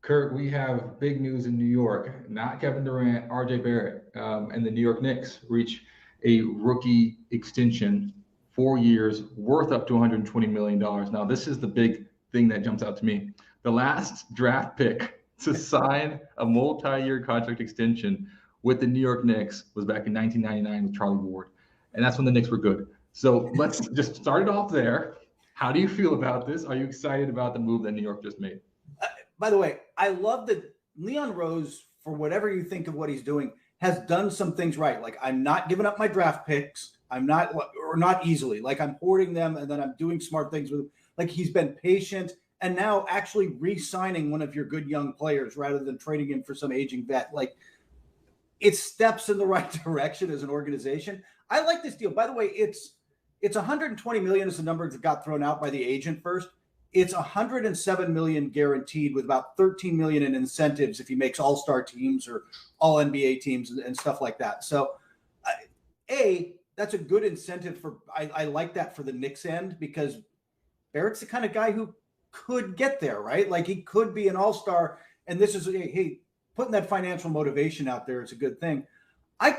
Kurt, we have big news in New York. Not Kevin Durant, RJ Barrett, and the New York Knicks reach a rookie extension, 4 years, worth up to $120 million. Now, this is the big thing that jumps out to me. The last draft pick to sign a multi-year contract extension with the New York Knicks was back in 1999 with Charlie Ward. And that's when the Knicks were good. So let's just start it off there. How do you feel about this? Are you excited about the move that New York just made? By the way, I love that Leon Rose, for whatever you think of what he's doing, has done some things right. Like, I'm not giving up my draft picks. I'm not, or not easily. Like, I'm hoarding them, and then I'm doing smart things with them. Like, he's been patient, and now actually re-signing one of your good young players rather than trading him for some aging vet. Like, it steps in the right direction as an organization. I like this deal. By the way, it's 120 million is the number that got thrown out by the agent first. It's 107 million guaranteed with about 13 million in incentives if he makes all-star teams or all NBA teams and stuff like that. So that's a good incentive for, I like that for the Knicks end, because Barrett's the kind of guy who could get there, right? Like, he could be an all-star. And this is, hey, putting that financial motivation out there is a good thing. I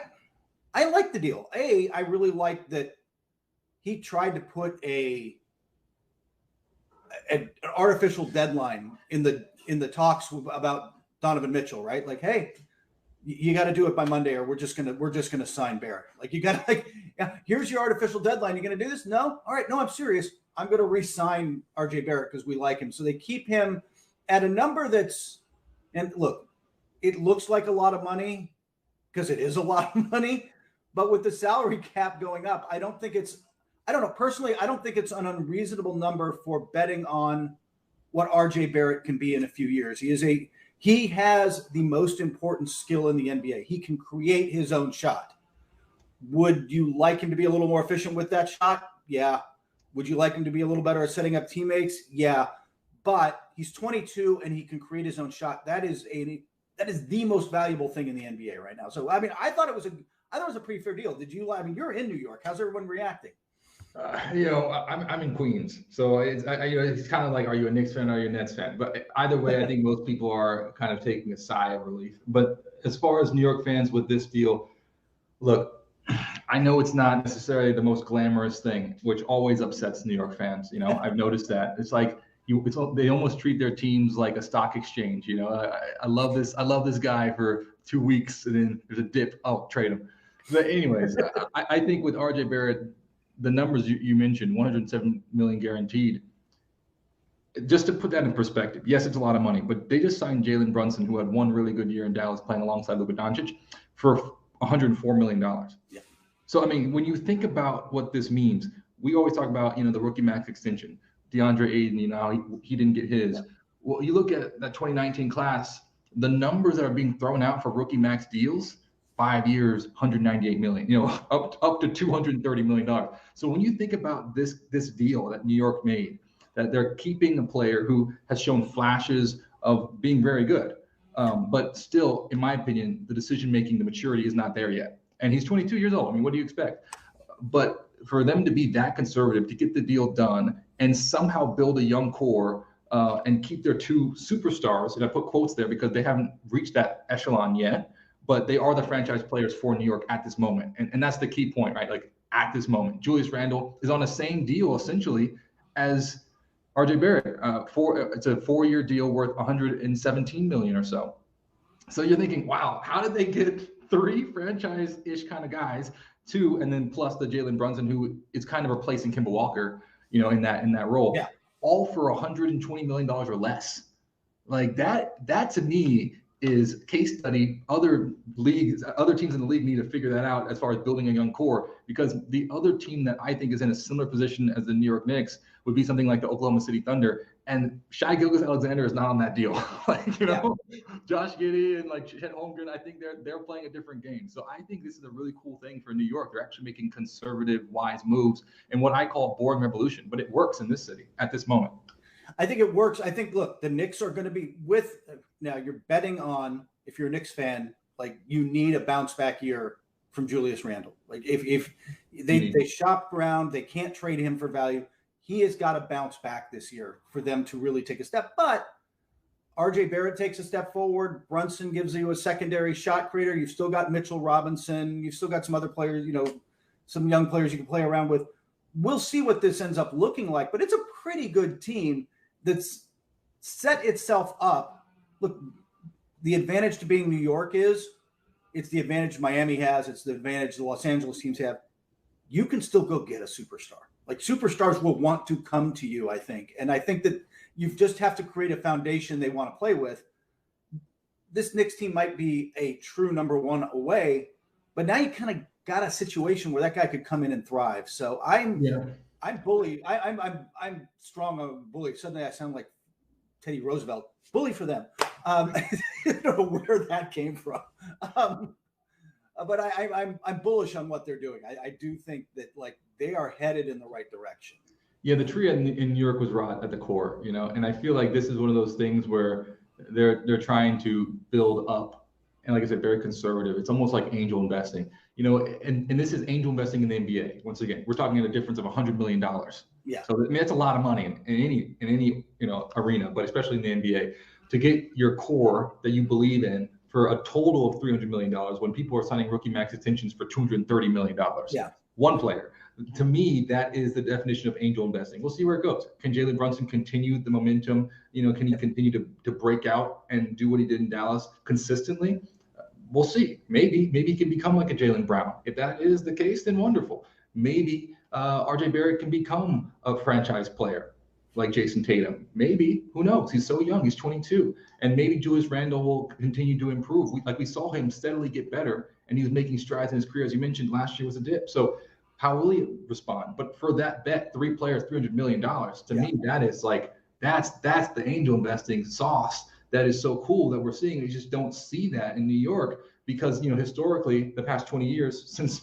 like the deal. I really like that he tried to put an artificial deadline in the talks about Donovan Mitchell, right? Like, hey, you got to do it by Monday, or we're just gonna sign Barrett. Like, you got to, like, yeah, here's your artificial deadline. You gonna do this? No, all right, no, I'm serious. I'm gonna re-sign RJ Barrett because we like him. So they keep him at a number that's, and look, it looks like a lot of money because it is a lot of money, but with the salary cap going up, I don't know. Personally, I don't think it's an unreasonable number for betting on what RJ Barrett can be in a few years. He has the most important skill in the NBA. He can create his own shot. Would you like him to be a little more efficient with that shot? Yeah. Would you like him to be a little better at setting up teammates? Yeah. But he's 22 and he can create his own shot. That is the most valuable thing in the NBA right now. So, I mean, I thought it was a pretty fair deal. Did you? I mean, you're in New York. How's everyone reacting? I'm in Queens, so it's kind of like, are you a Knicks fan or are you a Nets fan? But either way, I think most people are kind of taking a sigh of relief. But as far as New York fans with this deal, look, I know it's not necessarily the most glamorous thing, which always upsets New York fans. I've noticed that. It's like they almost treat their teams like a stock exchange. I love this guy for 2 weeks, and then there's a dip. Oh, trade him. But anyways, I think with RJ Barrett, the numbers you mentioned, 107 million guaranteed. Just to put that in perspective, yes, it's a lot of money, but they just signed Jalen Brunson, who had one really good year in Dallas playing alongside Luka Doncic, for $104 million. Yeah. So, I mean, when you think about what this means, we always talk about, the rookie max extension. DeAndre Ayton, he didn't get his. Yeah. Well, you look at that 2019 class, the numbers that are being thrown out for rookie max deals, 5 years, 198 million, up to $230 million. So when you think about this deal that New York made, that they're keeping a player who has shown flashes of being very good, but still, in my opinion, the decision-making, the maturity is not there yet. And he's 22 years old. I mean, what do you expect? But for them to be that conservative, to get the deal done and somehow build a young core and keep their two superstars, and I put quotes there because they haven't reached that echelon yet, but they are the franchise players for New York at this moment. And that's the key point, right? Like, at this moment, Julius Randle is on the same deal essentially as RJ Barrett. It's a 4-year deal worth 117 million or so. So you're thinking, wow, how did they get 3 franchise-ish kind of guys, 2, and then plus the Jalen Brunson, who is kind of replacing Kemba Walker, in that role, yeah, all for $120 million or less. Like, that to me is case study. Other teams in the league need to figure that out as far as building a young core, because the other team that I think is in a similar position as the New York Knicks would be something like the Oklahoma City Thunder, and Shai Gilgeous-Alexander is not on that deal. Josh Giddey and like Chet Holmgren, I think they're playing a different game. So I think this is a really cool thing for New York. They're actually making conservative, wise moves in what I call boring revolution, but it works in this city at this moment. I think it works. I think, look, the Knicks are going to be now you're betting on, if you're a Knicks fan, like, you need a bounce back year from Julius Randle. Like, if they shop around, they can't trade him for value. He has got to bounce back this year for them to really take a step. But RJ Barrett takes a step forward. Brunson gives you a secondary shot creator. You've still got Mitchell Robinson. You've still got some other players, some young players you can play around with. We'll see what this ends up looking like, but it's a pretty good team that's set itself up. Look, the advantage to being New York is it's the advantage Miami has. It's the advantage the Los Angeles teams have. You can still go get a superstar. Like, superstars will want to come to you, I think. And I think that you just have to create a foundation they want to play with. This Knicks team might be a true number one away, but now you kind of got a situation where that guy could come in and thrive. So I'm bully. I'm strong on bully. Suddenly I sound like Teddy Roosevelt. Bully for them. I don't know where that came from. But I'm bullish on what they're doing. I do think that, like, they are headed in the right direction. Yeah, the tree in New York was rot at the core, and I feel like this is one of those things where they're trying to build up, and like I said, very conservative. It's almost like angel investing, and this is angel investing in the NBA. Once again, we're talking a difference of $100 million. Yeah. So that's a lot of money in any arena, but especially in the NBA, to get your core that you believe in for a total of $300 million when people are signing rookie max extensions for $230 million. Yeah. One player. To me, that is the definition of angel investing. We'll see where it goes. Can Jalen Brunson continue the momentum? Can he continue to break out and do what he did in Dallas consistently? We'll see. Maybe he can become like a Jaylen Brown. If that is the case, then wonderful. Maybe RJ Barrett can become a franchise player like Jason Tatum. Maybe, who knows? He's so young. He's 22. And maybe Julius Randle will continue to improve. We saw him steadily get better, and he was making strides in his career. As you mentioned, last year was a dip. So how will he respond? But for that bet, 3 players, $300 million, to me, that is like, that's the angel investing sauce that is so cool that we're seeing. We just don't see that in New York because, historically, the past 20 years, since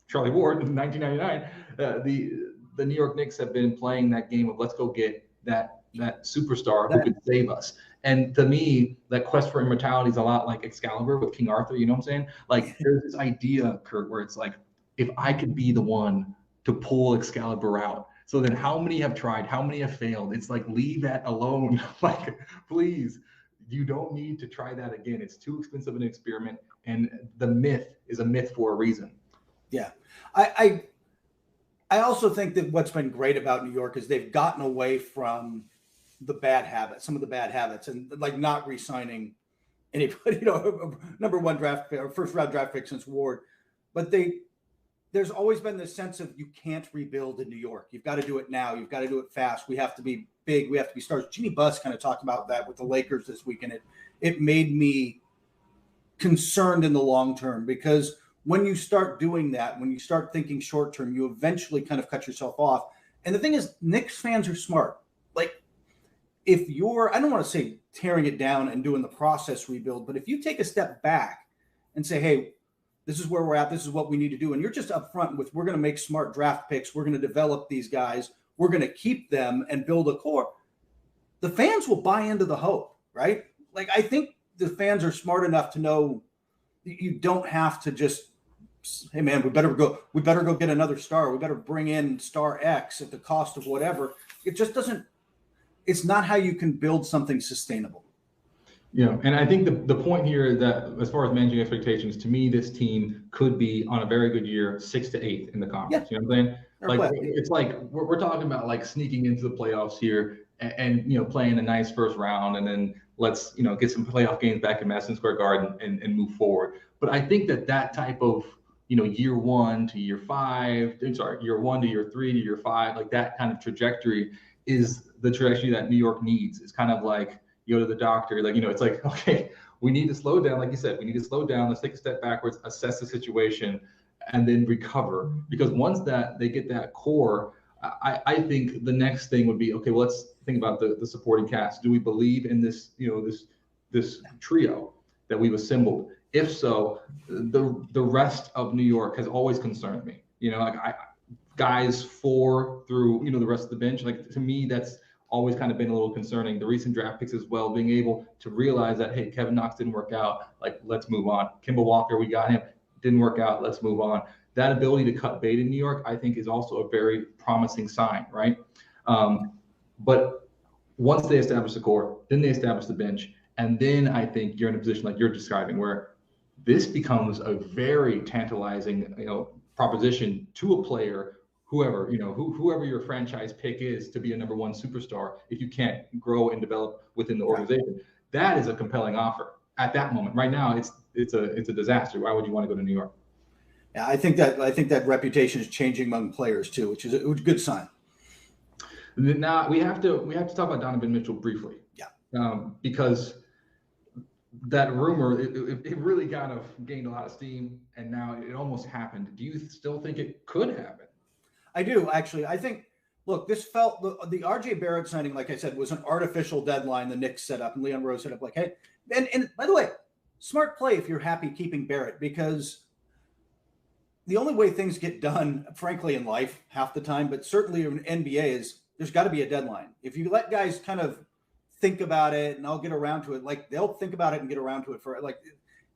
Charlie Ward in 1999, the New York Knicks have been playing that game of let's go get that superstar who could save us. And to me, that quest for immortality is a lot like Excalibur with King Arthur, you know what I'm saying? Like, there's this idea, Kurt, where it's like, if I could be the one to pull Excalibur out, so then how many have tried? How many have failed? It's like, leave that alone. Like, please, you don't need to try that again. It's too expensive an experiment. And the myth is a myth for a reason. Yeah. I also think that what's been great about New York is they've gotten away from the bad habits, some of the bad habits, and like not re-signing anybody, number one draft pick or first round draft pick since Ward. But there's always been this sense of you can't rebuild in New York. You've got to do it now. You've got to do it fast. We have to be big. We have to be stars. Jeannie Buss kind of talked about that with the Lakers this week, and it made me concerned in the long term because when you start doing that, when you start thinking short term, you eventually kind of cut yourself off. And the thing is, Knicks fans are smart. Like, if you're, I don't want to say tearing it down and doing the process rebuild, but if you take a step back and say, hey, this is where we're at, this is what we need to do, and you're just upfront with, we're going to make smart draft picks, we're going to develop these guys, we're going to keep them and build a core, the fans will buy into the hope, right? Like, I think the fans are smart enough to know you don't have to just, hey man, we better go get another star. We better bring in star X at the cost of whatever. It just doesn't, it's not how you can build something sustainable. Yeah, and I think the point here is that as far as managing expectations, to me, this team could be on a very good year, 6th to 8th in the conference. Yeah. You know what I'm saying? Like, it's like we're talking about like sneaking into the playoffs here and playing a nice first round, and then let's get some playoff games back in Madison Square Garden and move forward. But I think that type of year 1 to year 5, year 1 to year 3 to year 5, like that kind of trajectory is the trajectory that New York needs. It's kind of like you go to the doctor, like, it's like, okay, we need to slow down. Like you said, we need to slow down. Let's take a step backwards, assess the situation, and then recover. Because once that they get that core, I think the next thing would be, okay, well, let's think about the supporting cast. Do we believe in this, this trio that we've assembled? If so, the rest of New York has always concerned me. Guys 4 through the rest of the bench. Like, to me, that's always kind of been a little concerning. The recent draft picks as well, being able to realize that, hey, Kevin Knox didn't work out. Like, let's move on. Kemba Walker, we got him. Didn't work out. Let's move on. That ability to cut bait in New York, I think, is also a very promising sign, right? But once they establish the core, then they establish the bench. And then I think you're in a position like you're describing where this becomes a very tantalizing, proposition to a player, whoever, whoever your franchise pick is to be a number one superstar. If you can't grow and develop within the organization, that is a compelling offer at that moment. Right now, it's a disaster. Why would you want to go to New York? Yeah, I think that reputation is changing among players too, which is a good sign. Now we have to talk about Donovan Mitchell briefly. Yeah. Because that rumor, it really kind of gained a lot of steam, and now it almost happened. Do you still think it could happen? I do, actually. I think, look, this felt the RJ Barrett signing, like I said, was an artificial deadline the Knicks set up, and Leon Rose set up like, hey, and by the way, smart play if you're happy keeping Barrett, because the only way things get done, frankly, in life half the time, but certainly in NBA, is there's got to be a deadline. If you let guys kind of think about it and I'll get around to it, like they'll think about it and get around to it for like,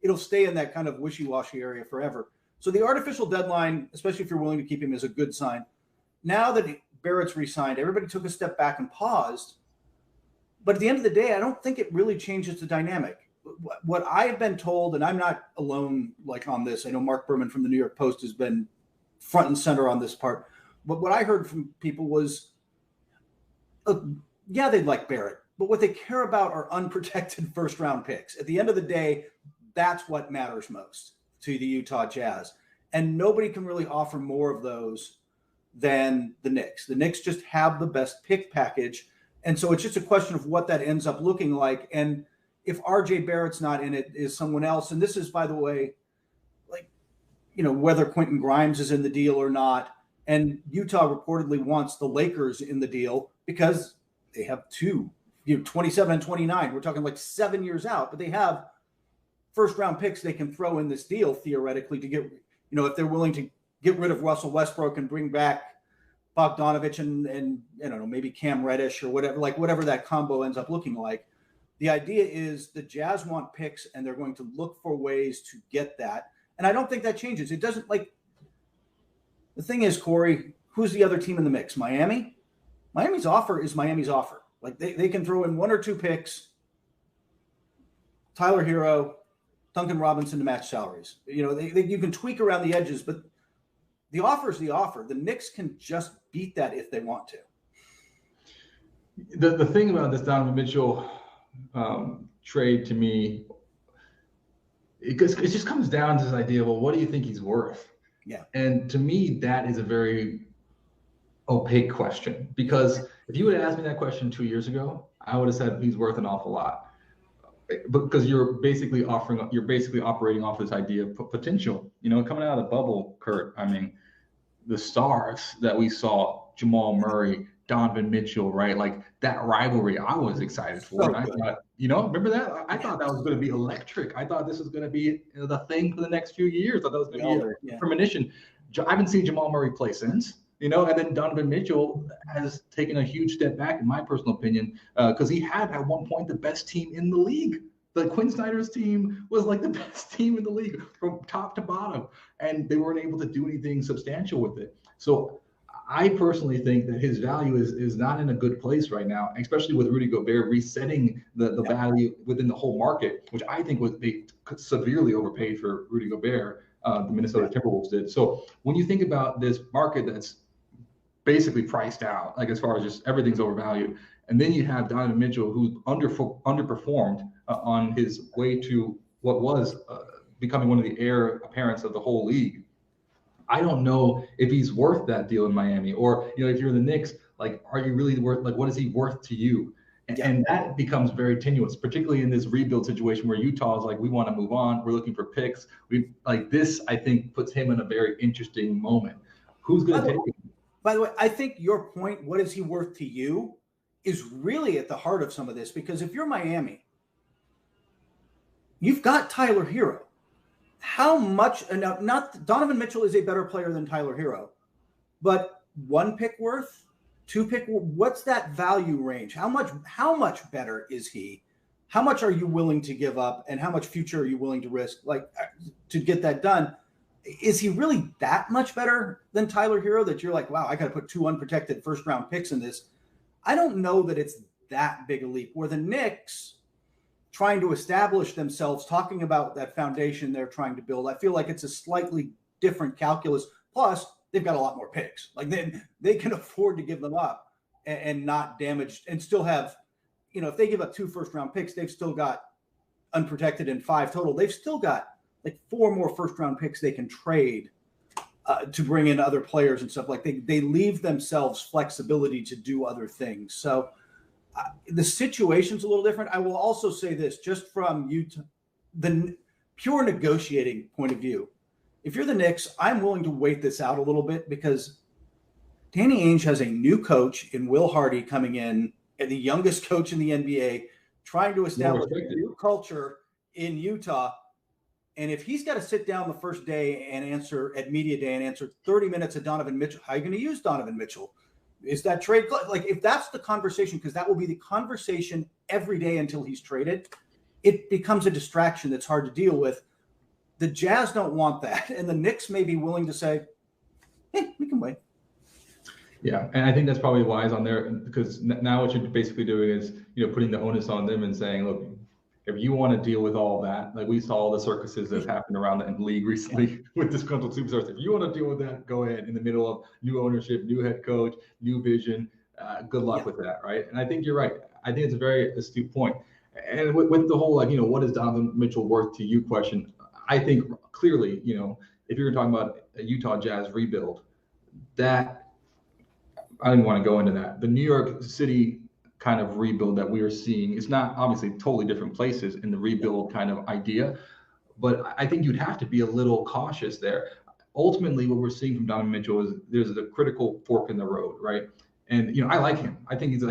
it'll stay in that kind of wishy-washy area forever. So the artificial deadline, especially if you're willing to keep him, is a good sign. Now that Barrett's re-signed, everybody took a step back and paused. But at the end of the day, I don't think it really changes the dynamic. What I've been told, and I'm not alone like on this, I know Mark Berman from the New York Post has been front and center on this part. But what I heard from people was, yeah, they'd like Barrett, but what they care about are unprotected first-round picks. At the end of the day, that's what matters most to the Utah Jazz. And nobody can really offer more of those than the Knicks. The Knicks just have the best pick package. And so it's just a question of what that ends up looking like. And if RJ Barrett's not in it, is someone else. And this is, by the way, like, whether Quentin Grimes is in the deal or not. And Utah reportedly wants the Lakers in the deal because they have two, 27 and 29. We're talking like 7 years out, but they have first round picks they can throw in this deal theoretically to get, if they're willing to get rid of Russell Westbrook and bring back Bogdanovich and I don't know, maybe Cam Reddish or whatever that combo ends up looking like. The idea is the Jazz want picks and they're going to look for ways to get that. And I don't think that changes. It doesn't, like, the thing is, Corey, who's the other team in the mix? Miami? Miami's offer is Miami's offer. Like they can throw in one or two picks, Tyler Hero, Duncan Robinson to match salaries. You can tweak around the edges, but the offer is the offer. The Knicks can just beat that if they want to. The thing about this Donovan Mitchell trade to me, it just comes down to this idea, well, what do you think he's worth? Yeah. And to me, that is a very opaque question, because if you would have asked me that question 2 years ago, I would have said he's worth an awful lot, because you're basically operating off this idea of potential. Coming out of the bubble, Kurt, I mean, the stars that we saw, Jamal Murray, Donovan Mitchell, right? Like that rivalry, I was excited for. And I thought, remember that? I thought that was going to be electric. I thought this was going to be the thing for the next few years. I thought that was going to be a premonition. I haven't seen Jamal Murray play since. And then Donovan Mitchell has taken a huge step back, in my personal opinion, because he had at one point the best team in the league. The Quinn Snyder's team was like the best team in the league from top to bottom, and they weren't able to do anything substantial with it. So I personally think that his value is not in a good place right now, especially with Rudy Gobert resetting the value within the whole market, which I think they severely overpaid for Rudy Gobert. The Minnesota Timberwolves did. So when you think about this market that's basically priced out, like as far as just everything's overvalued, and then you have Donovan Mitchell, who underperformed on his way to what was becoming one of the heir apparents of the whole league. I don't know if he's worth that deal in Miami, or if you're the Knicks, like, are you really worth? Like, what is he worth to you? And that becomes very tenuous, particularly in this rebuild situation where Utah is like, we want to move on. We're looking for picks. This, I think, puts him in a very interesting moment. Who's going to take him? By the way, I think your point, what is he worth to you, is really at the heart of some of this, because if you're Miami, you've got Tyler Hero. How much, not Donovan Mitchell is a better player than Tyler Hero, but one pick worth, two pick, what's that value range? How much better is he? How much are you willing to give up, and how much future are you willing to risk, like, to get that done? Is he really that much better than Tyler Hero that you're like, wow, I got to put two unprotected first round picks in this? I don't know that it's that big a leap. Where the Knicks, trying to establish themselves, talking about that foundation they're trying to build. I feel like it's a slightly different calculus. Plus, they've got a lot more picks. Like they can afford to give them up and not damage and still have, if they give up 2 first-round picks, they've still got unprotected and 5 total. They've still got like 4 more first-round picks they can trade to bring in other players and stuff. Like they leave themselves flexibility to do other things. So the situation's a little different. I will also say this, just from Utah, the pure negotiating point of view. If you're the Knicks, I'm willing to wait this out a little bit because Danny Ainge has a new coach in Will Hardy coming in, and the youngest coach in the NBA, trying to establish a new culture in Utah. And if he's got to sit down the first day and answer at media day and answer 30 minutes of Donovan Mitchell, how are you going to use Donovan Mitchell? Is that trade? Like if that's the conversation, because that will be the conversation every day until he's traded, it becomes a distraction that's hard to deal with. The Jazz don't want that. And the Knicks may be willing to say, hey, we can wait. Yeah, and I think that's probably wise on there, because now what you're basically doing is, putting the onus on them and saying, look, if you want to deal with all that, like we saw the circuses that happened around the league recently with disgruntled superstars, if you want to deal with that, go ahead. In the middle of new ownership, new head coach, new vision, good luck with that, right? And I think you're right. I think it's a very astute point. And with the whole, what is Donovan Mitchell worth to you question, I think clearly, if you're talking about a Utah Jazz rebuild, that I didn't want to go into that. The New York City kind of rebuild that we are seeing, it's not obviously totally different places in the rebuild kind of idea, but I think you'd have to be a little cautious there. Ultimately, what we're seeing from Donovan Mitchell is there's a critical fork in the road, right? And, I like him. I think he's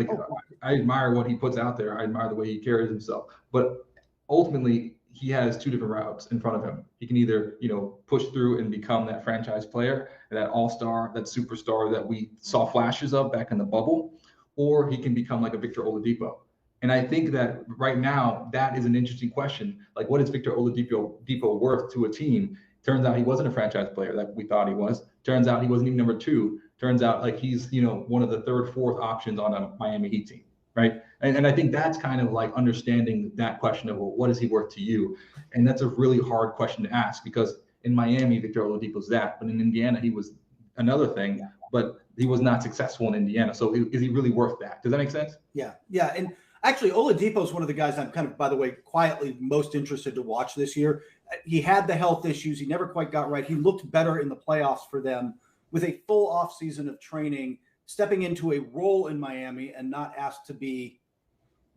I admire what he puts out there. I admire the way he carries himself. But ultimately, he has 2 different routes in front of him. He can either, push through and become that franchise player, that all-star, that superstar that we saw flashes of back in the bubble, or he can become like a Victor Oladipo. And I think that right now, that is an interesting question. Like, what is Victor Oladipo worth to a team? Turns out he wasn't a franchise player that we thought he was. Turns out he wasn't even number 2. Turns out like he's, one of the 3rd, 4th options on a Miami Heat team, right? And I think that's kind of like understanding that question of, well, what is he worth to you? And that's a really hard question to ask, because in Miami, Victor Oladipo's that, but in Indiana, he was another thing, but he was not successful in Indiana. So is he really worth that? Does that make sense? Yeah. Yeah. And actually, Oladipo is one of the guys I'm kind of, by the way, quietly most interested to watch this year. He had the health issues. He never quite got right. He looked better in the playoffs for them with a full off season of training, stepping into a role in Miami and not asked to be,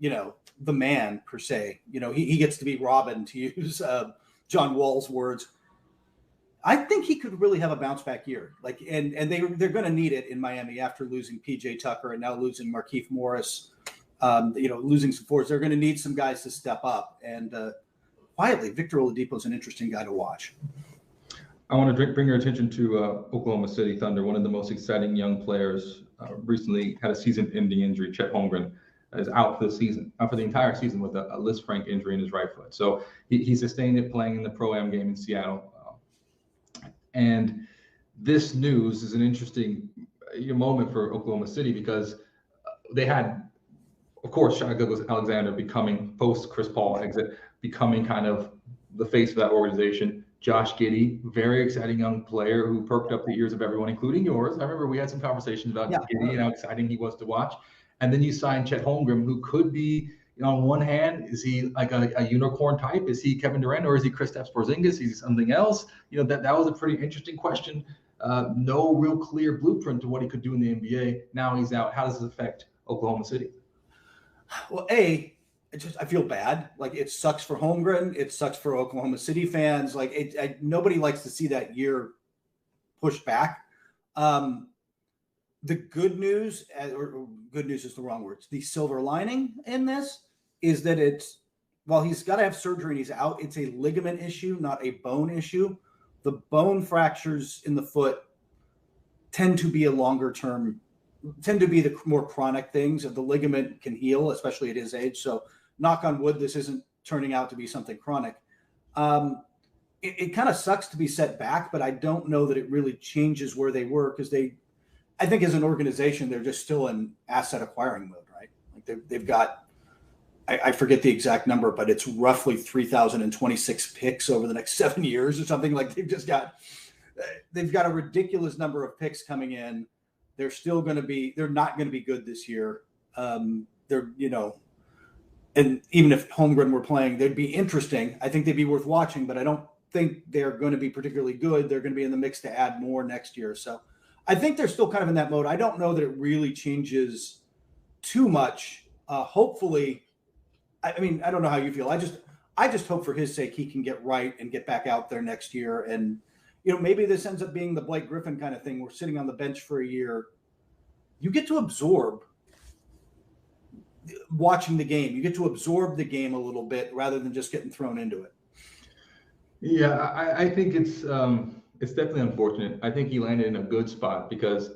the man per se. He gets to be Robin, to use John Wall's words. I think he could really have a bounce back year. And they're going to need it in Miami after losing PJ Tucker and now losing Markieff Morris, losing some forwards. They're going to need some guys to step up. And quietly, Victor Oladipo is an interesting guy to watch. I want to bring your attention to Oklahoma City Thunder. One of the most exciting young players recently had a season-ending injury. Chet Holmgren is out for the entire season with a Lisfranc injury in his right foot. So he sustained it playing in the Pro-Am game in Seattle. And this news is an interesting moment for Oklahoma City, because they had, of course, Shai Gilgeous-Alexander becoming, post Chris Paul exit, becoming kind of the face of that organization. Josh Giddey, very exciting young player who perked up the ears of everyone, including yours. I remember we had some conversations about Giddey and how exciting he was to watch. And then you signed Chet Holmgren, who could be, on one hand, is he like a unicorn type? Is he Kevin Durant, or is he Kristaps Porzingis? Is he something else? That was a pretty interesting question. No real clear blueprint to what he could do in the NBA. Now he's out. How does this affect Oklahoma City? Well, I feel bad. Like, it sucks for Holmgren. It sucks for Oklahoma City fans. Like, nobody likes to see that year pushed back. The good news, or good news is the wrong words, the silver lining in this is that while he's got to have surgery and he's out, it's a ligament issue, not a bone issue. The bone fractures in the foot tend to be the more chronic things. The ligament can heal, especially at his age. So knock on wood, this isn't turning out to be something chronic. It kind of sucks to be set back, but I don't know that it really changes where they were, because I think as an organization, they're just still in asset acquiring mode, right? Like they've got I forget the exact number, but it's roughly 3,026 picks over the next 7 years or something. Like they've got a ridiculous number of picks coming in. They're not going to be good this year. They're, and even if Holmgren were playing, they'd be interesting. I think they'd be worth watching, but I don't think they're going to be particularly good. They're going to be in the mix to add more next year. So I think they're still kind of in that mode. I don't know that it really changes too much. Hopefully, I mean, I don't know how you feel. I just hope for his sake he can get right and get back out there next year. And, maybe this ends up being the Blake Griffin kind of thing. We're sitting on the bench for a year. You get to absorb watching the game. You get to absorb the game a little bit rather than just getting thrown into it. Yeah, I think it's definitely unfortunate. I think he landed in a good spot because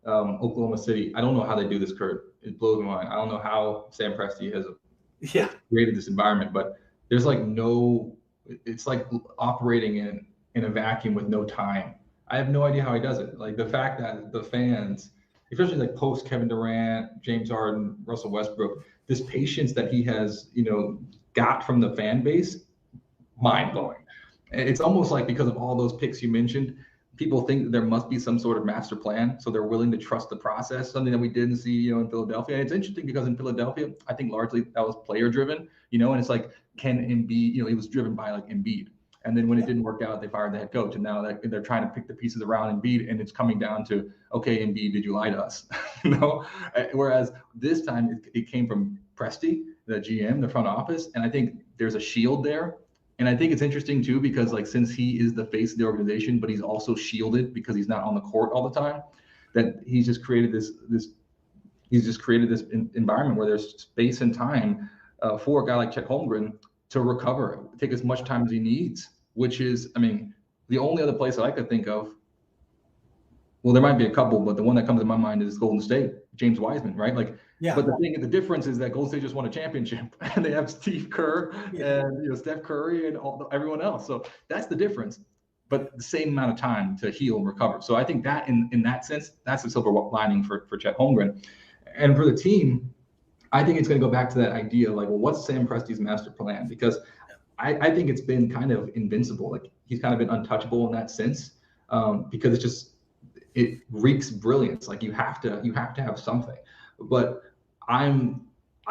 Oklahoma City, I don't know how they do this, Kurt. It blows my mind. I don't know how Sam Presti has created this environment, but there's it's like operating in a vacuum with no time. I have no idea how he does it. Like the fact that the fans, especially like post Kevin Durant, James Harden, Russell Westbrook, this patience that he has, got from the fan base, mind blowing. It's almost like because of all those picks you mentioned, people think that there must be some sort of master plan, so they're willing to trust the process. Something that we didn't see, in Philadelphia. And it's interesting because in Philadelphia, I think largely that was player driven, and it's like Ken Embiid, he was driven by like Embiid. And then when it didn't work out, they fired the head coach. And now they're trying to pick the pieces around Embiid, and it's coming down to, okay, Embiid, did you lie to us? Whereas this time it came from Presti, the GM, the front office, and I think there's a shield there. And I think it's interesting too because since he is the face of the organization, but he's also shielded because he's not on the court all the time, that he's just created this environment where there's space and time for a guy like Chet Holmgren to recover, take as much time as he needs. Which is, the only other place that I could think of, well, there might be a couple, but the one that comes to my mind is Golden State, James Wiseman, right? But the difference is that Golden State just won a championship, and they have Steve Kerr and Steph Curry and everyone else. So that's the difference, but the same amount of time to heal and recover. So I think that in that sense, that's the silver lining for Chet Holmgren. And for the team, I think it's going to go back to that idea, what's Sam Presti's master plan? Because I think it's been kind of invincible. He's kind of been untouchable in that sense because it reeks brilliance. You have to have something. But I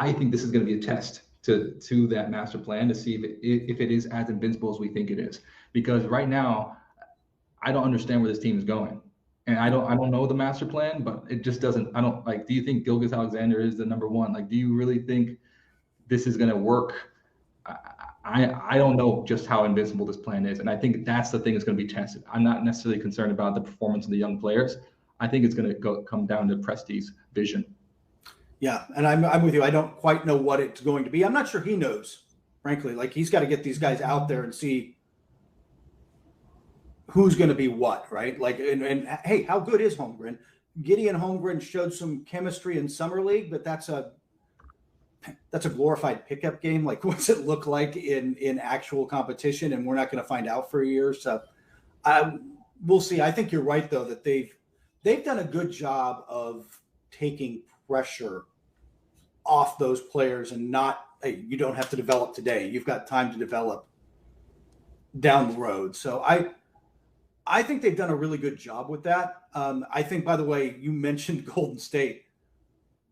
think this is going to be a test to that master plan to see if it is as invincible as we think it is. Because right now, I don't understand where this team is going, and I don't know the master plan. But it just doesn't. I don't do you think Gilgeous-Alexander is the number one? Do you really think this is going to work? I don't know just how invincible this plan is, and I think that's the thing that's going to be tested. I'm not necessarily concerned about the performance of the young players. I think it's going to come down to Presti's vision. Yeah, and I'm with you. I don't quite know what it's going to be. I'm not sure he knows, frankly. He's got to get these guys out there and see who's going to be what, right? And hey, how good is Holmgren? Gideon Holmgren showed some chemistry in summer league, but that's a glorified pickup game. What's it look like in actual competition? And we're not going to find out for a year. So we'll see. I think you're right, though, that they've done a good job of taking pressure off those players and not, hey, you don't have to develop today. You've got time to develop down the road. So I think they've done a really good job with that. I think, by the way, you mentioned Golden State.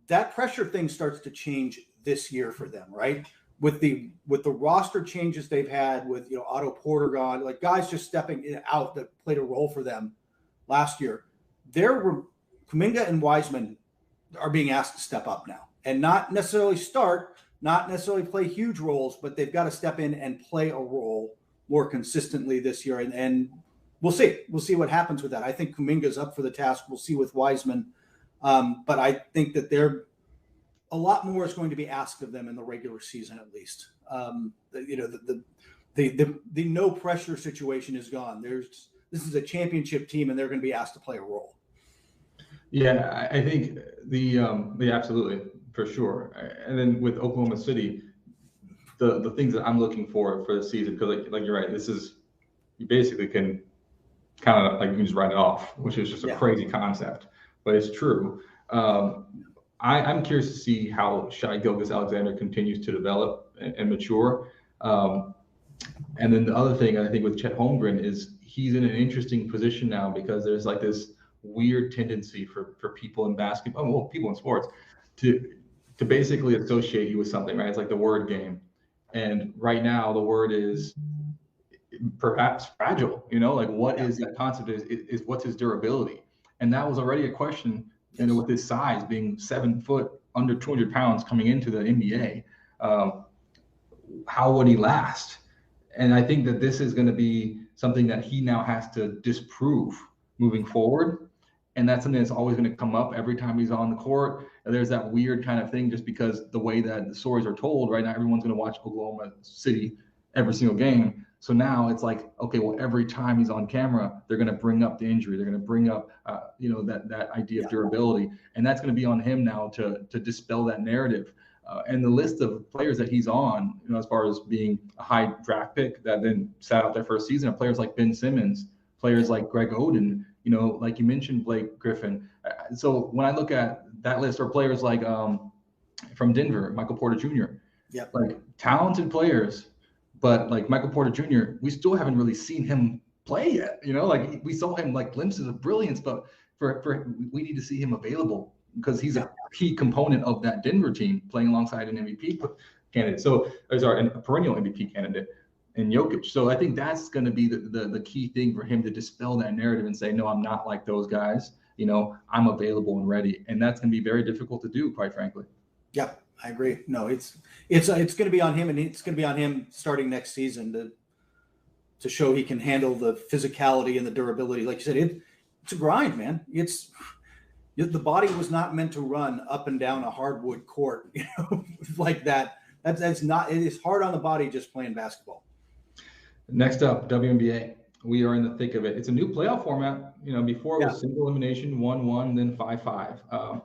That pressure thing starts to change this year for them, right? With the roster changes they've had, with Otto Porter gone, guys just stepping out that played a role for them last year. Kuminga and Wiseman are being asked to step up now, and not necessarily start, not necessarily play huge roles, but they've got to step in and play a role more consistently this year. And we'll see. We'll see what happens with that. I think Kuminga's up for the task. We'll see with Wiseman. But I think that a lot more is going to be asked of them in the regular season, at least. The no pressure situation is gone. This is a championship team, and they're going to be asked to play a role. Yeah, I think absolutely, for sure. And then with Oklahoma City, the things that I'm looking for the season, because you're right, you basically can kind of you can just write it off, which is just a crazy concept, but it's true. I'm curious to see how Shai Gilgeous-Alexander continues to develop and mature. And then the other thing I think with Chet Holmgren is he's in an interesting position now because there's like this weird tendency for people in basketball, well, people in sports, to basically associate you with something, right? It's like the word game. And right now the word is perhaps fragile, like what is that concept is what's his durability? And that was already a question, with his size being 7 foot, under 200 pounds coming into the NBA. How would he last? And I think that this is going to be something that he now has to disprove moving forward. And that's something that's always going to come up every time he's on the court. And there's that weird kind of thing just because the way that the stories are told right now, everyone's going to watch Oklahoma City every single game. So now it's like, okay, well, every time he's on camera, they're going to bring up the injury. They're going to bring up, that idea of durability. And that's going to be on him now to dispel that narrative. And the list of players that he's on, as far as being a high draft pick that then sat out their first season, of players like Ben Simmons, players like Greg Oden, like you mentioned, Blake Griffin. So when I look at that list, or players like from Denver, Michael Porter Jr., like talented players, but like Michael Porter Jr., we still haven't really seen him play yet. Like we saw him like glimpses of brilliance, but we need to see him available because he's a key component of that Denver team playing alongside an MVP candidate. So a perennial MVP candidate in Jokic. So I think that's going to be the key thing for him to dispel that narrative and say, no, I'm not like those guys. I'm available and ready. And that's going to be very difficult to do, quite frankly. Yeah, I agree. No, it's going to be on him, and it's going to be on him starting next season to show he can handle the physicality and the durability. Like you said, it's a grind, man. The body was not meant to run up and down a hardwood court, like that. That's not. It is hard on the body just playing basketball. Next up, WNBA. We are in the thick of it. It's a new playoff format. Before it was single elimination, 1-1, then 5-5,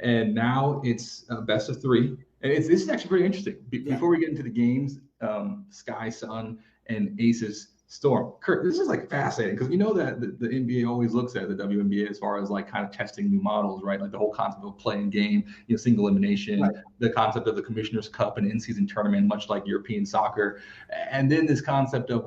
and now it's best of 3. And this is actually very interesting. Before we get into the games, Sky, Sun, and Aces, Storm. Kurt, this is like fascinating because that the NBA always looks at the WNBA as far as like kind of testing new models, right? Like the whole concept of playing game, single elimination, the concept of the Commissioner's Cup and in-season tournament, much like European soccer, and then this concept of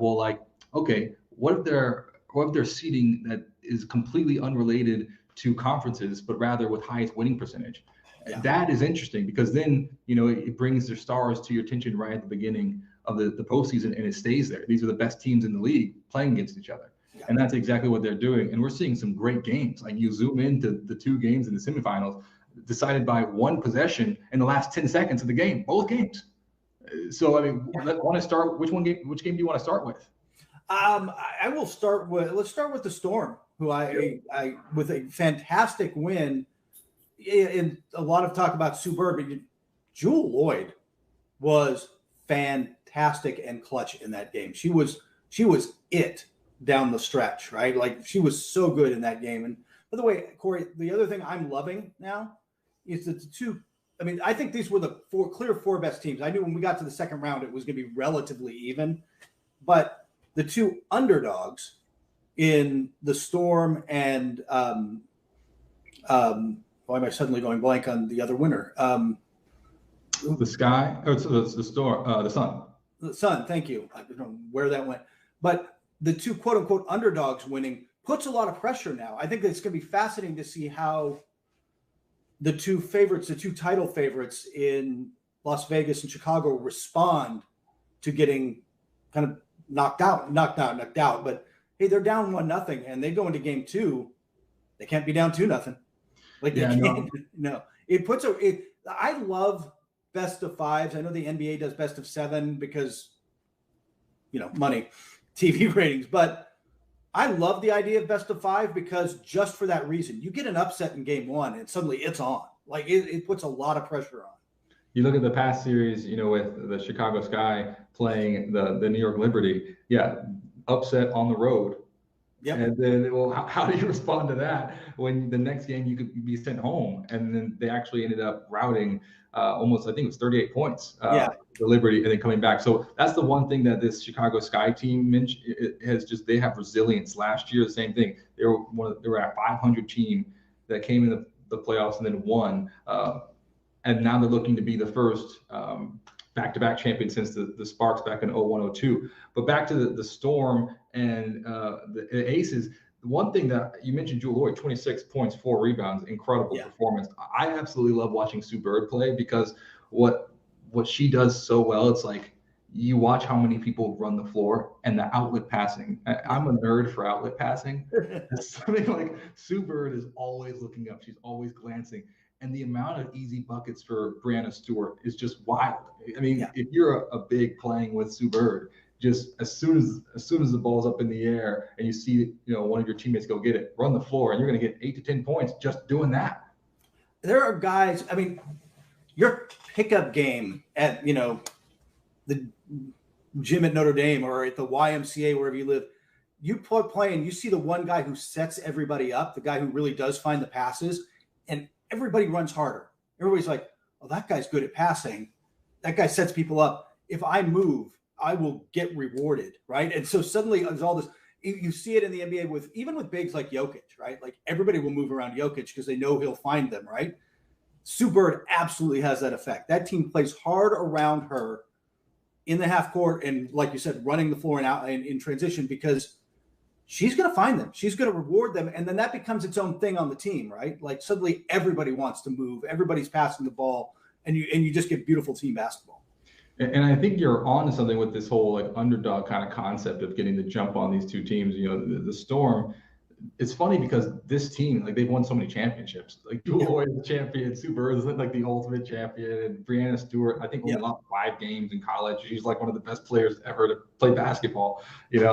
okay, what if they're seeding that is completely unrelated to conferences, but rather with highest winning percentage? Yeah. That is interesting because then it brings their stars to your attention right at the beginning of the postseason, and it stays there. These are the best teams in the league playing against each other. Yeah. And that's exactly what they're doing. And we're seeing some great games. Like you zoom into the 2 games in the semifinals, decided by 1 possession in the last 10 seconds of the game, both games. So, want to start, which game do you want to start with? I will start let's start with the Storm, who I with a fantastic win, in a lot of talk about Sue Bird, but Jewel Lloyd was fantastic and clutch in that game. She was it down the stretch, right? Like she was so good in that game. And by the way, Corey, the other thing I'm loving now is that the 2. I think these were the 4 best teams. I knew when we got to the second round it was going to be relatively even, but the 2 underdogs in the Storm and why am I suddenly going blank on the other winner? The Sky, or it's the Storm, the Sun. The Sun, thank you. I don't know where that went. But the 2 quote unquote underdogs winning puts a lot of pressure now. I think it's going to be fascinating to see how the 2 title favorites in Las Vegas and Chicago respond to getting kind of knocked out. But hey, they're down 1-0 and they go into game 2. They can't be down 2-0. Like they can't. No. It puts I love best of 5s. I know the NBA does best of 7 because, money, TV ratings. But I love the idea of best of 5 because just for that reason, you get an upset in game 1 and suddenly it's on. Like it puts a lot of pressure on. You look at the past series, with the Chicago Sky playing the New York Liberty. Yeah, upset on the road. Yep. And then, how do you respond to that when the next game you could be sent home? And then they actually ended up routing almost, I think it was 38 points, the Liberty, and then coming back. So that's the one thing that this Chicago Sky team they have resilience. Last year, the same thing. They were a 500 team that came in the the playoffs and then won. And now they're looking to be the first back-to-back champion since the Sparks back in 01-02. But back to the Storm and the Aces. One thing that you mentioned, Jewel Lloyd, 26 points, 4 rebounds, incredible performance. I absolutely love watching Sue Bird play because what she does so well, it's like you watch how many people run the floor and the outlet passing. I'm a nerd for outlet passing. It's something like Sue Bird is always looking up. She's always glancing. And the amount of easy buckets for Brianna Stewart is just wild. I mean, if you're a big playing with Sue Bird, just as soon as the ball's up in the air and you see one of your teammates go get it, run the floor, and you're going to get 8 to 10 points just doing that. There are guys. I mean, your pickup game at the gym at Notre Dame or at the YMCA wherever you live, you play and you see the one guy who sets everybody up, the guy who really does find the passes, and everybody runs harder. Everybody's like, "Oh, that guy's good at passing. That guy sets people up. If I move, I will get rewarded," right? And so suddenly there's all this. You see it in the NBA even with bigs like Jokic, right? Like everybody will move around Jokic because they know he'll find them, right? Sue Bird absolutely has that effect. That team plays hard around her in the half court and, like you said, running the floor and out in transition because she's going to find them. She's going to reward them. And then that becomes its own thing on the team, right? Like suddenly everybody wants to move. Everybody's passing the ball and you just get beautiful team basketball. And I think you're on to something with this whole like underdog kind of concept of getting the jump on these two teams. The Storm, it's funny because this team, like they've won so many championships. Like Jewel Lloyd is the champion, Sue Bird is like the ultimate champion, and Brianna Stewart, I think only lost 5 games in college. She's like one of the best players ever to play basketball. This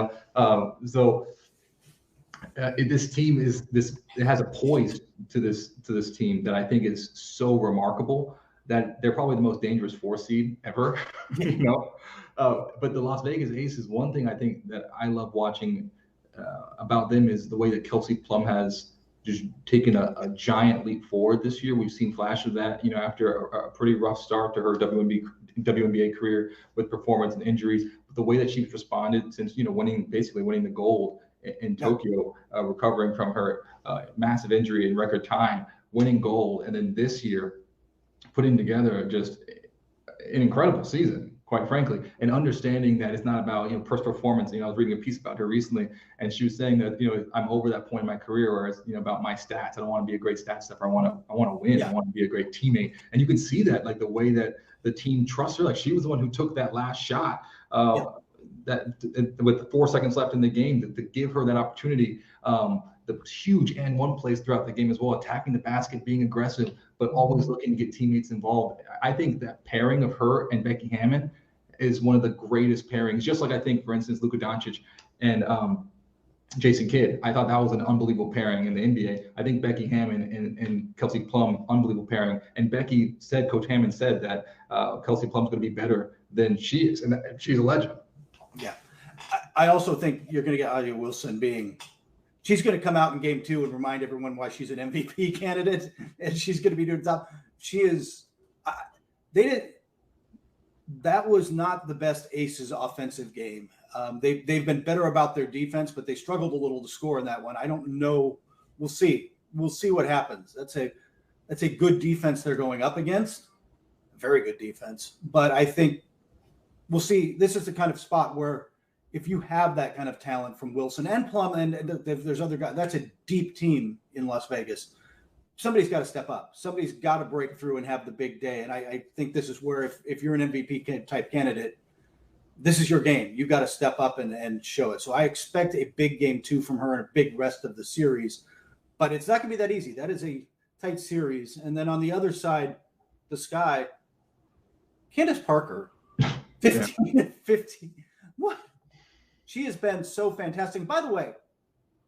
team it has a poise to this team that I think is so remarkable that they're probably the most dangerous 4 seed ever. But the Las Vegas Aces, one thing I think that I love watching about them is the way that Kelsey Plum has just taken a giant leap forward this year. We've seen flashes of that, after a pretty rough start to her WNBA career with performance and injuries. But the way that she's responded since, winning the gold in Tokyo, recovering from her massive injury in record time, winning gold, and then this year putting together just an incredible season, quite frankly, and understanding that it's not about personal performance. I was reading a piece about her recently, and she was saying that I'm over that point in my career where it's about my stats. I don't want to be a great stat stuffer. I want to win. I want to be a great teammate. And you can see that like the way that the team trusts her. Like she was the one who took that last shot. That with 4 seconds left in the game to give her that opportunity. The huge and one plays throughout the game as well, attacking the basket, being aggressive, but always looking to get teammates involved. I think that pairing of her and Becky Hammon is one of the greatest pairings. Just like I think, for instance, Luka Doncic and Jason Kidd. I thought that was an unbelievable pairing in the NBA. I think Becky Hammon and Kelsey Plum, unbelievable pairing. And Coach Hammond said that Kelsey Plum's going to be better than she is, and she's a legend. Yeah. I also think you're going to get A'ja Wilson she's going to come out in game 2 and remind everyone why she's an MVP candidate, and she's going to be doing top. She is. That was not the best Aces offensive game. They've been better about their defense, but they struggled a little to score in that one. I don't know. We'll see. We'll see what happens. That's a good defense they're going up against. Very good defense, but I think we'll see. This is the kind of spot where if you have that kind of talent from Wilson and Plum, and there's other guys, that's a deep team in Las Vegas. Somebody's got to step up. Somebody's got to break through and have the big day. And I think this is where if you're an MVP type candidate, this is your game. You've got to step up and show it. So I expect a big game 2 from her and a big rest of the series. But it's not going to be that easy. That is a tight series. And then on the other side, the sky, Candace Parker, 15 and 15. What? She has been so fantastic. By the way,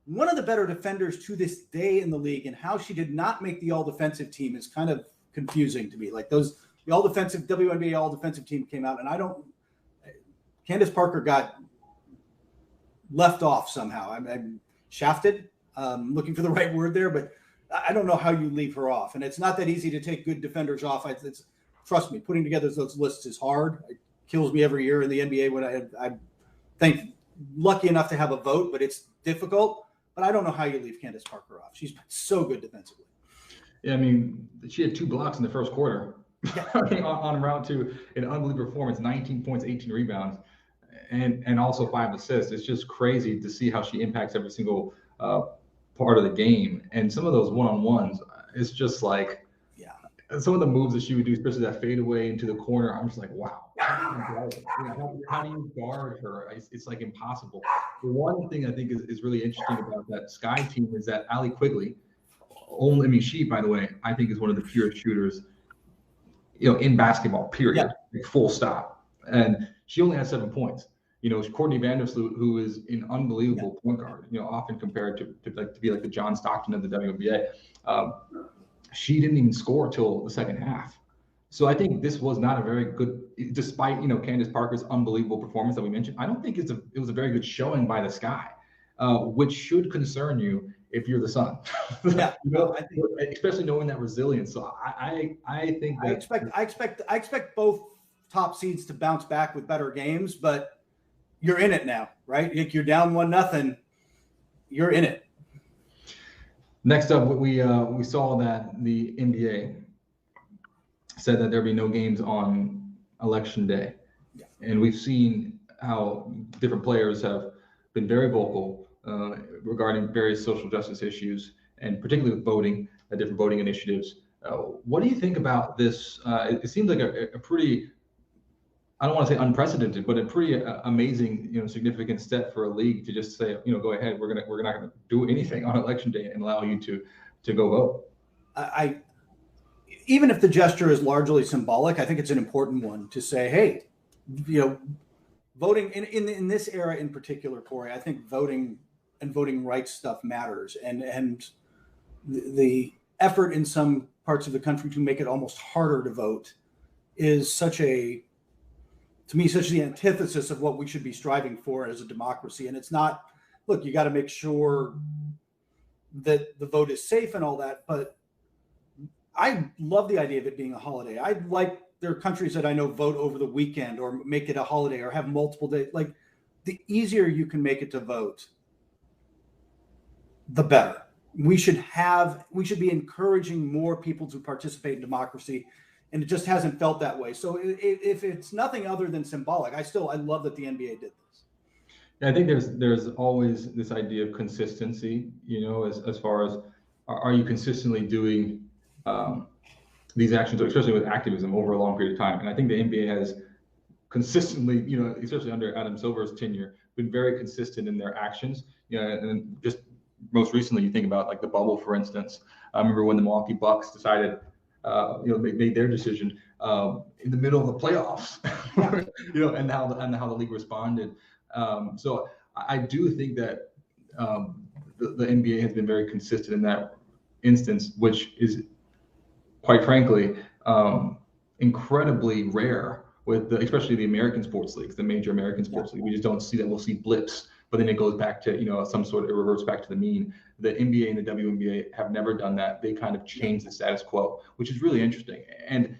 one of the better defenders to this day in the league, and how she did not make the all-defensive team is kind of confusing to me. Like the all-defensive WNBA all-defensive team came out, and Candace Parker got left off somehow. I'm shafted, looking for the right word there, but I don't know how you leave her off. And it's not that easy to take good defenders off. Trust me, putting together those lists is hard. It kills me every year in the NBA when I think lucky enough to have a vote, but it's difficult. But I don't know how you leave Candace Parker off. She's been so good defensively. Yeah, I mean, she had 2 blocks in the first quarter on round 2. An unbelievable performance, 19 points, 18 rebounds, and also 5 assists. It's just crazy to see how she impacts every single part of the game. And some of those one-on-ones, it's just like, some of the moves that she would do, especially that fadeaway into the corner, I'm just like, wow. How do you guard her? It's like impossible. The one thing I think is really interesting about that Sky team is that Allie Quigley, she, by the way, I think is one of the purest shooters, in basketball, period. Like, full stop. And she only has 7 points. Courtney Vandersloot, who is an unbelievable point guard, often compared to be like the John Stockton of the WNBA. She didn't even score till the second half. So I think this was not a very good, despite, Candace Parker's unbelievable performance that we mentioned, I don't think it was a very good showing by the Sky, which should concern you if you're the Sun. Especially knowing that resilience. So I think that I expect both top seeds to bounce back with better games, but you're in it now, right? If you're down 1-0, you're in it. Next up, we saw that the NBA said that there'd be no games on Election Day. And we've seen how different players have been very vocal regarding various social justice issues, and particularly with voting, different voting initiatives. What do you think about this? It seems like a pretty, I don't want to say unprecedented, but a pretty amazing, significant step for a league to just say, go ahead, we're not going to do anything on Election Day and allow you to go vote. Even if the gesture is largely symbolic, I think it's an important one to say, hey, voting in this era in particular, Corey, I think voting and voting rights stuff matters, and the effort in some parts of the country to make it almost harder to vote is such the antithesis of what we should be striving for as a democracy. And it's not, look, you got to make sure that the vote is safe and all that, but I love the idea of it being a holiday. There are countries that I know vote over the weekend or make it a holiday or have multiple days. Like, the easier you can make it to vote, the better. We should be encouraging more people to participate in democracy, and it just hasn't felt that way. So if it's nothing other than symbolic, I love that the NBA did this. Yeah, I think there's always this idea of consistency, as far as, are you consistently doing these actions, especially with activism, over a long period of time. And I think the NBA has consistently, especially under Adam Silver's tenure, been very consistent in their actions. And just most recently, you think about like the bubble, for instance. I remember when the Milwaukee Bucks decided, they made their decision in the middle of the playoffs, and how the league responded. So I do think that the NBA has been very consistent in that instance, which is, quite frankly, incredibly rare with especially the American sports leagues, the major American sports league. We just don't see that. We'll see blips, but then it goes back to, it reverts back to the mean. The NBA and the WNBA have never done that. They kind of changed the status quo, which is really interesting. And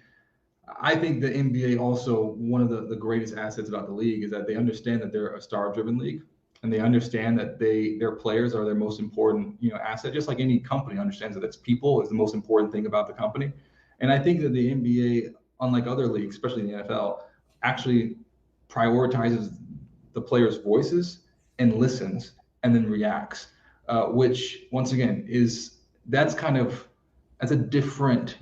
I think the NBA also, one of the greatest assets about the league is that they understand that they're a star-driven league, and they understand that their players are their most important, asset, just like any company understands that its people is the most important thing about the company. And I think that the NBA, unlike other leagues, especially the NFL, actually prioritizes the players' voices and listens and then reacts, which once again that's a different,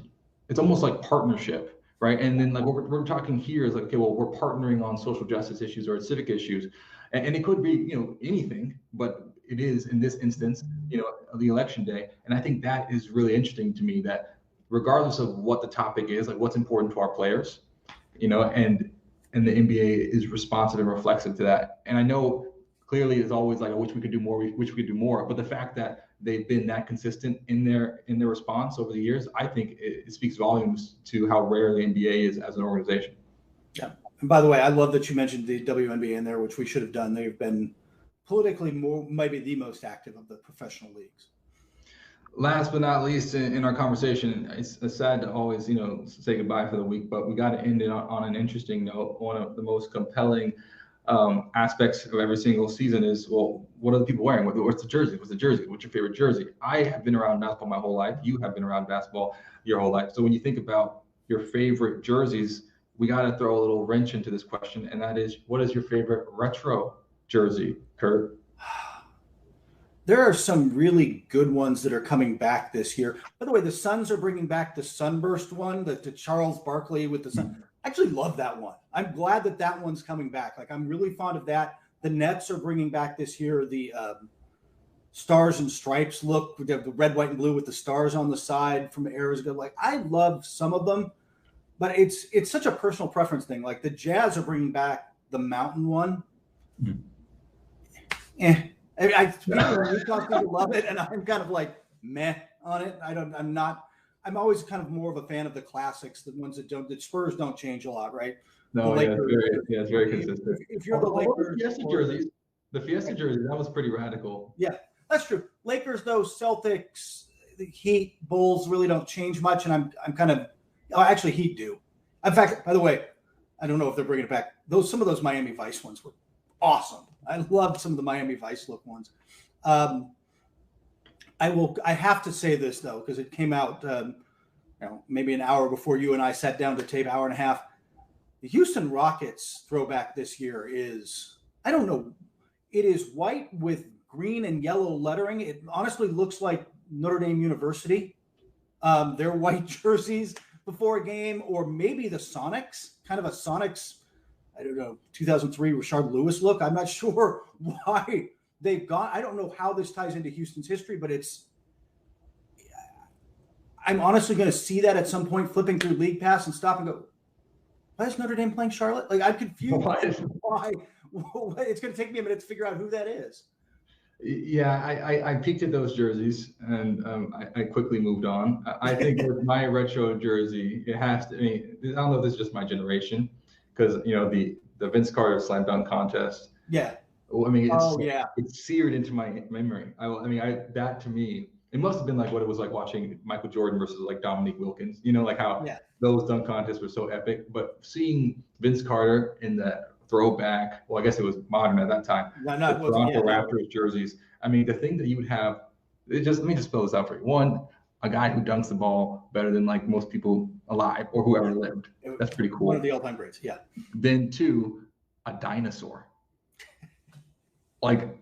it's almost like partnership, right? And then like what we're talking here is like, okay, well, we're partnering on social justice issues or civic issues. And it could be, anything, but it is in this instance, the Election Day. And I think that is really interesting to me, that regardless of what the topic is, like what's important to our players, and the NBA is responsive and reflexive to that. And I know clearly it's always like, I wish we could do more, but the fact that they've been that consistent in their response over the years, I think it speaks volumes to how rare the NBA is as an organization. Yeah. And by the way, I love that you mentioned the WNBA in there, which we should have done. They've been politically maybe the most active of the professional leagues. Last but not least in our conversation, it's sad to always, say goodbye for the week, but we got to end it on an interesting note. One of the most compelling aspects of every single season is, well, what are the people wearing? What's the jersey? What's the jersey? What's your favorite jersey? I have been around basketball my whole life. You have been around basketball your whole life. So when you think about your favorite jerseys, we got to throw a little wrench into this question, and that is, what is your favorite retro jersey, Kurt? There are some really good ones that are coming back this year. By the way, the Suns are bringing back the Sunburst one, the Charles Barkley with the sun. I actually love that one. I'm glad that that one's coming back. Like, I'm really fond of that. The Nets are bringing back this year the Stars and Stripes look, the red, white, and blue with the stars on the side from eras ago. Like, I love some of them, but it's such a personal preference thing. Like, the Jazz are bringing back the Mountain one. People love it, and I'm kind of like meh on it. I'm always kind of more of a fan of the classics, the ones that Spurs don't change a lot, right? No, it's very consistent. If you're the Lakers, the Fiesta jersey, that was pretty radical. Yeah, that's true. Lakers, though, Celtics, the Heat, Bulls really don't change much, and I'm kind of actually Heat do. In fact, by the way, I don't know if they're bringing it back. Some of those Miami Vice ones were awesome. I loved some of the Miami Vice look ones. I have to say this though, because it came out, maybe an hour before you and I sat down to tape, hour and a half. The Houston Rockets throwback this year is, I don't know, it is white with green and yellow lettering. It honestly looks like Notre Dame University. Their white jerseys before a game, or maybe the Sonics, kind of a Sonics, I don't know, 2003 Rashard Lewis look. I'm not sure why they've gone. I don't know how this ties into Houston's history, but I'm honestly going to see that at some point, flipping through League Pass and stop and go, why is Notre Dame playing Charlotte? Like, I'm confused. Why? It's going to take me a minute to figure out who that is. Yeah, I peeked at those jerseys, and I quickly moved on. I think with my retro jersey, it has to, I don't know if this is just my generation, because the Vince Carter slam dunk contest. Yeah. Well, it's seared into my memory. That to me, it must have been like what it was like watching Michael Jordan versus like Dominique Wilkins. Like how those dunk contests were so epic. But seeing Vince Carter in the throwback, well, I guess it was modern at that time. The Toronto Raptors jerseys. The thing that you would have, let me just spell this out for you. One, a guy who dunks the ball better than like most people alive or whoever lived. That's pretty cool. One of the all-time greats, yeah. Then two, a dinosaur. Like,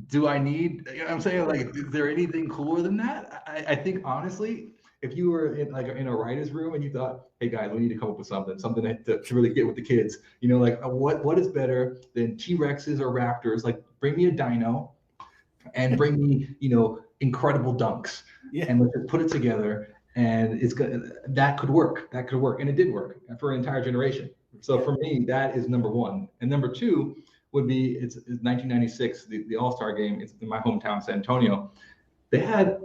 do I need? I'm saying, like, is there anything cooler than that? I think honestly, if you were in a writer's room and you thought, hey guys, we need to come up with something to really get with the kids. What is better than T-Rexes or Raptors? Like, bring me a dino, and bring me incredible dunks. Yeah. And let's just put it together, and that could work, and it did work for an entire generation. So for me, that is number one. And number two would be it's 1996, the All-Star game. It's in my hometown, San Antonio. They had,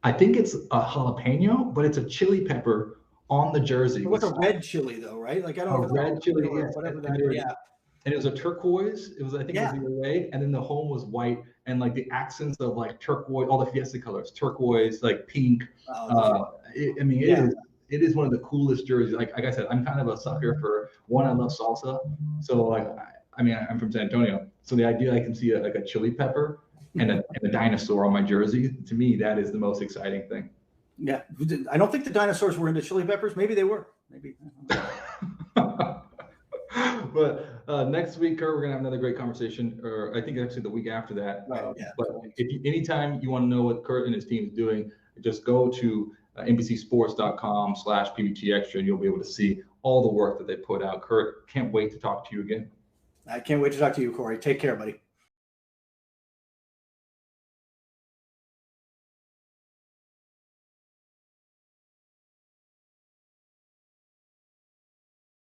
I think it's a jalapeno, but it's a chili pepper on the jersey. It was a red chili though, right? Like, I don't know. Red chili, yes. Whatever that is. Yeah. And it was a turquoise. It was the other way. And then the home was white, and like the accents of like turquoise, all the Fiesta colors, turquoise, like pink. It is one of the coolest jerseys. Like I said, I'm kind of a sucker for one. I love salsa, so I'm from San Antonio, so the idea I can see a chili pepper and a dinosaur on my jersey, to me, that is the most exciting thing. Yeah, I don't think the dinosaurs were into chili peppers. Maybe they were. Maybe. But next week, Kurt, we're gonna have another great conversation, or I think actually the week after that. But anytime you want to know what Kurt and his team is doing, just go to NBCSports.com/PBT Extra, and you'll be able to see all the work that they put out. Kurt, can't wait to talk to you again. I can't wait to talk to you, Corey. Take care, buddy.